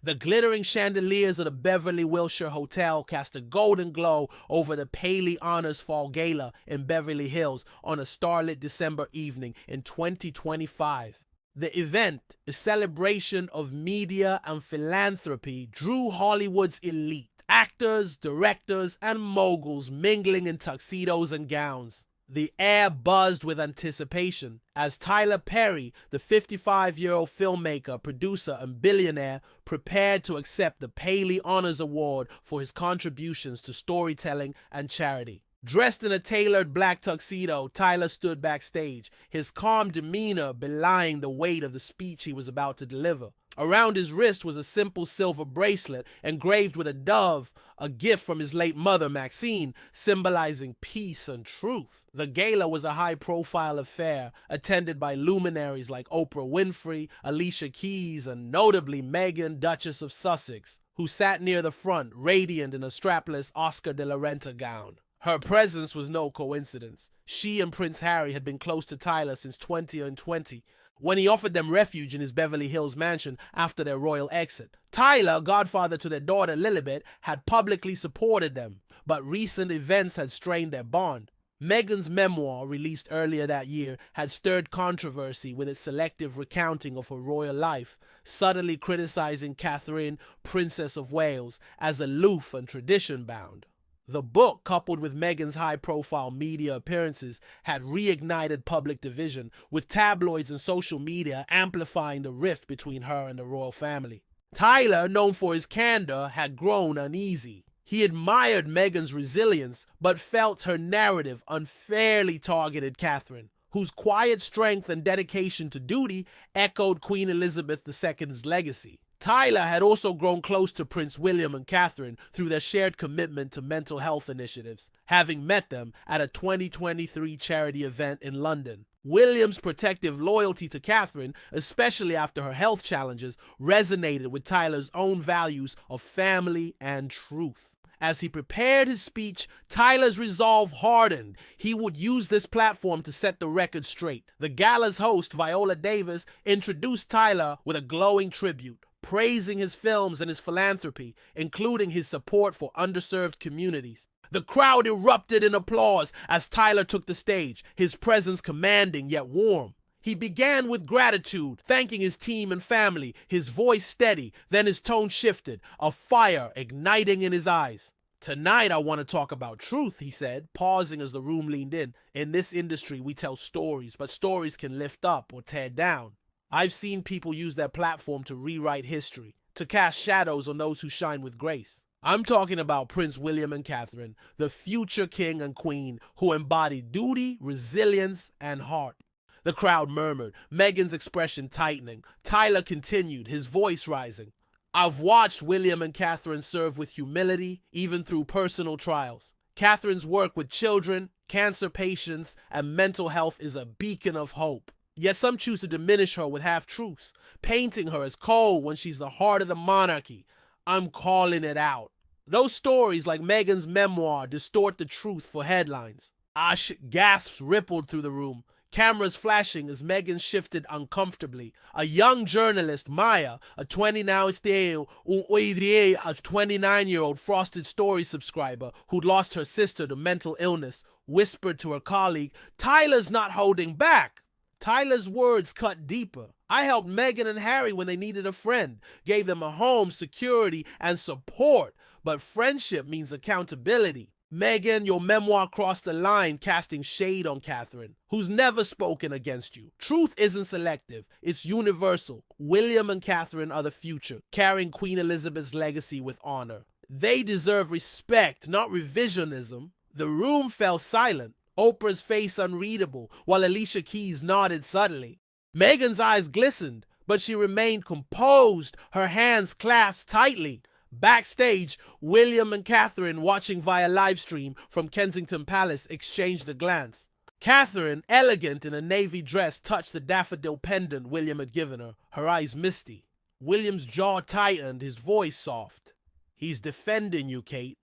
The glittering chandeliers of the Beverly Wilshire Hotel cast a golden glow over the Paley Honors Fall Gala in Beverly Hills on a starlit December evening in 2025. The event, a celebration of media and philanthropy, drew Hollywood's elite, actors, directors, and moguls mingling in tuxedos and gowns. The air buzzed with anticipation as Tyler Perry, the 55-year-old filmmaker, producer, and billionaire, prepared to accept the Paley Honors Award for his contributions to storytelling and charity. Dressed in a tailored black tuxedo, Tyler stood backstage, his calm demeanor belying the weight of the speech he was about to deliver. Around his wrist was a simple silver bracelet engraved with a dove, a gift from his late mother, Maxine, symbolizing peace and truth. The gala was a high-profile affair, attended by luminaries like Oprah Winfrey, Alicia Keys, and notably Meghan, Duchess of Sussex, who sat near the front, radiant in a strapless Oscar de la Renta gown. Her presence was no coincidence. She and Prince Harry had been close to Tyler since 2020, when he offered them refuge in his Beverly Hills mansion after their royal exit. Tyler, godfather to their daughter Lilibet, had publicly supported them, but recent events had strained their bond. Meghan's memoir, released earlier that year, had stirred controversy with its selective recounting of her royal life, subtly criticizing Catherine, Princess of Wales, as aloof and tradition-bound. The book, coupled with Meghan's high-profile media appearances, had reignited public division, with tabloids and social media amplifying the rift between her and the royal family. Tyler, known for his candor, had grown uneasy. He admired Meghan's resilience, but felt her narrative unfairly targeted Catherine, whose quiet strength and dedication to duty echoed Queen Elizabeth II's legacy. Tyler had also grown close to Prince William and Catherine through their shared commitment to mental health initiatives, having met them at a 2023 charity event in London. William's protective loyalty to Catherine, especially after her health challenges, resonated with Tyler's own values of family and truth. As he prepared his speech, Tyler's resolve hardened. He would use this platform to set the record straight. The gala's host, Viola Davis, introduced Tyler with a glowing tribute, praising his films and his philanthropy, including his support for underserved communities. The crowd erupted in applause as Tyler took the stage, his presence commanding yet warm. He began with gratitude, thanking his team and family, his voice steady, then his tone shifted, a fire igniting in his eyes. "Tonight I want to talk about truth," he said, pausing as the room leaned in. "In this industry we tell stories, but stories can lift up or tear down. I've seen people use their platform to rewrite history, to cast shadows on those who shine with grace. I'm talking about Prince William and Catherine, the future king and queen, who embody duty, resilience, and heart." The crowd murmured, Meghan's expression tightening. Tyler continued, his voice rising. "I've watched William and Catherine serve with humility, even through personal trials. Catherine's work with children, cancer patients, and mental health is a beacon of hope. Yet some choose to diminish her with half-truths, painting her as cold when she's the heart of the monarchy. I'm calling it out. Those stories, like Meghan's memoir, distort the truth for headlines." Gasps rippled through the room, cameras flashing as Meghan shifted uncomfortably. A young journalist, Maya, a 29-year-old Frosted Stories subscriber who'd lost her sister to mental illness, whispered to her colleague, "Tyler's not holding back." Tyler's words cut deeper. "I helped Meghan and Harry when they needed a friend, gave them a home, security, and support. But friendship means accountability. Meghan, your memoir crossed the line, casting shade on Catherine, who's never spoken against you. Truth isn't selective, it's universal. William and Catherine are the future, carrying Queen Elizabeth's legacy with honor. They deserve respect, not revisionism." The room fell silent, Oprah's face unreadable, while Alicia Keys nodded subtly. Meghan's eyes glistened, but she remained composed, her hands clasped tightly. Backstage, William and Catherine, watching via livestream from Kensington Palace, exchanged a glance. Catherine, elegant in a navy dress, touched the daffodil pendant William had given her, her eyes misty. William's jaw tightened, his voice soft. "He's defending you, Kate."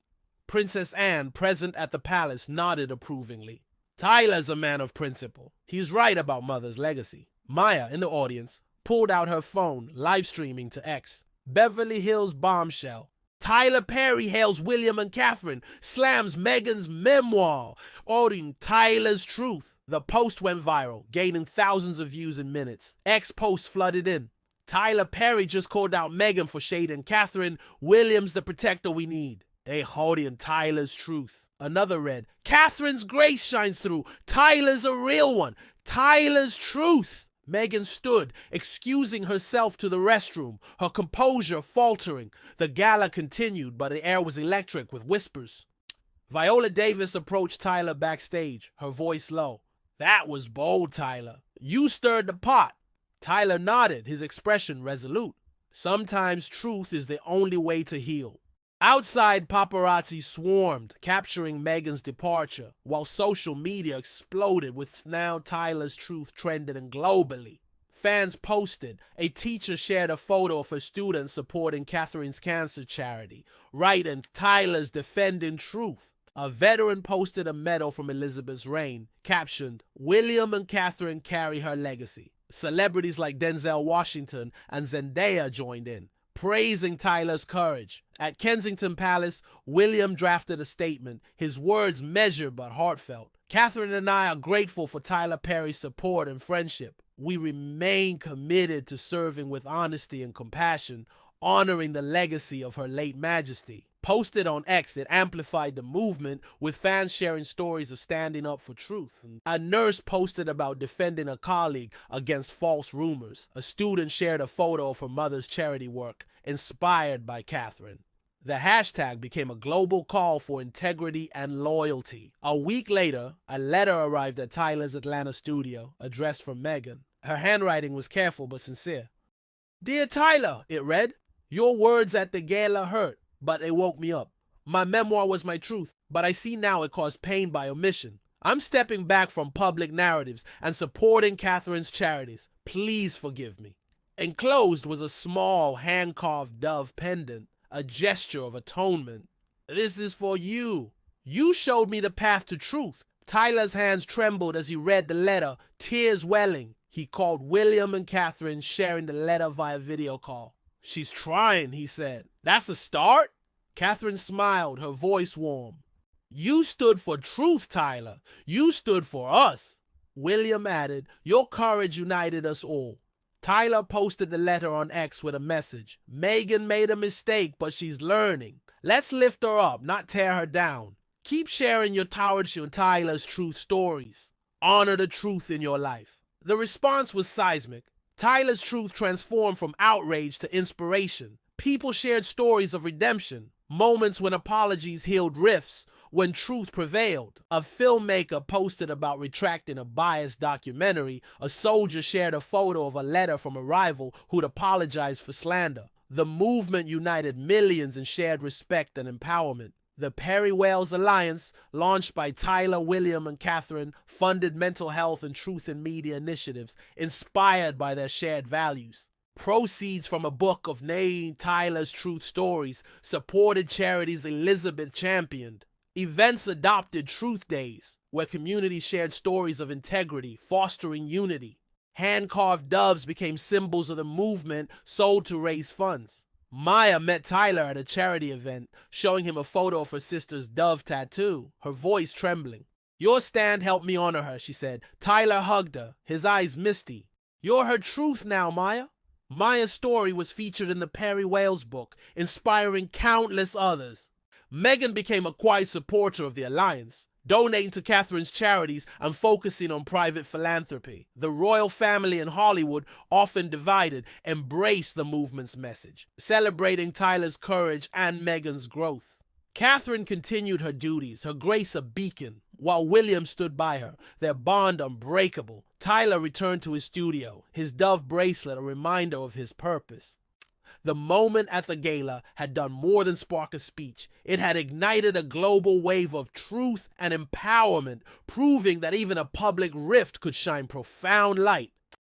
Princess Anne, present at the palace, nodded approvingly. "Tyler's a man of principle. He's right about Mother's legacy." Maya, in the audience, pulled out her phone, live streaming to X. Beverly Hills bombshell. Tyler Perry hails William and Catherine, slams Meghan's memoir, ordering Tyler's truth. The post went viral, gaining thousands of views in minutes. Posts flooded in. Tyler Perry just called out Meghan for shading Catherine. William's the protector we need. They holding Tyler's truth. Another read, Catherine's grace shines through. Tyler's a real one. Tyler's truth. Meghan stood, excusing herself to the restroom, her composure faltering. The gala continued, but the air was electric with whispers. Viola Davis approached Tyler backstage, her voice low. That was bold, Tyler. You stirred the pot. Tyler nodded, his expression resolute. Sometimes truth is the only way to heal. Outside, paparazzi swarmed, capturing Meghan's departure, while social media exploded with now Tyler's truth trending globally. Fans posted. A teacher shared a photo of her students supporting Catherine's cancer charity, writing Tyler's defending truth. A veteran posted a medal from Elizabeth's reign, captioned, William and Catherine carry her legacy. Celebrities like Denzel Washington and Zendaya joined in, praising Tyler's courage. At Kensington Palace, William drafted a statement, his words measured but heartfelt. Catherine and I are grateful for Tyler Perry's support and friendship. We remain committed to serving with honesty and compassion, honoring the legacy of Her late Majesty. Posted on X, it amplified the movement, with fans sharing stories of standing up for truth. A nurse posted about defending a colleague against false rumors. A student shared a photo of her mother's charity work, inspired by Catherine. The hashtag became a global call for integrity and loyalty. A week later, a letter arrived at Tyler's Atlanta studio, addressed from Meghan. Her handwriting was careful but sincere. Dear Tyler, it read, your words at the gala hurt, but they woke me up. My memoir was my truth, but I see now it caused pain by omission. I'm stepping back from public narratives and supporting Catherine's charities. Please forgive me. Enclosed was a small hand-carved dove pendant, a gesture of atonement. This is for you. You showed me the path to truth. Tyler's hands trembled as he read the letter, tears welling. He called William and Catherine, sharing the letter via video call. She's trying, he said. That's a start? Catherine smiled, her voice warm. You stood for truth, Tyler. You stood for us. William added, your courage united us all. Tyler posted the letter on X with a message. Meghan made a mistake, but she's learning. Let's lift her up, not tear her down. Keep sharing your Tyler's truth stories. Honor the truth in your life. The response was seismic. Tyler's truth transformed from outrage to inspiration. People shared stories of redemption, moments when apologies healed rifts, when truth prevailed. A filmmaker posted about retracting a biased documentary. A soldier shared a photo of a letter from a rival who'd apologized for slander. The movement united millions in shared respect and empowerment. The Perry-Wales Alliance, launched by Tyler, William, and Catherine, funded mental health and truth in media initiatives, inspired by their shared values. Proceeds from a book of named Tyler's truth stories supported charities Elizabeth championed. Events adopted Truth Days, where communities shared stories of integrity, fostering unity. Hand-carved doves became symbols of the movement, sold to raise funds. Maya met Tyler at a charity event, showing him a photo of her sister's dove tattoo, her voice trembling. Your stand helped me honor her, she said. Tyler hugged her, his eyes misty. You're her truth now, Maya. Maya's story was featured in the Perry-Wales book, inspiring countless others. Meghan became a quiet supporter of the alliance, donating to Catherine's charities and focusing on private philanthropy. The royal family in Hollywood, often divided, embraced the movement's message, celebrating Tyler's courage and Meghan's growth. Catherine continued her duties, her grace a beacon, while William stood by her, their bond unbreakable. Tyler returned to his studio, his dove bracelet a reminder of his purpose. The moment at the gala had done more than spark a speech. It had ignited a global wave of truth and empowerment, proving that even a public rift could shine profound light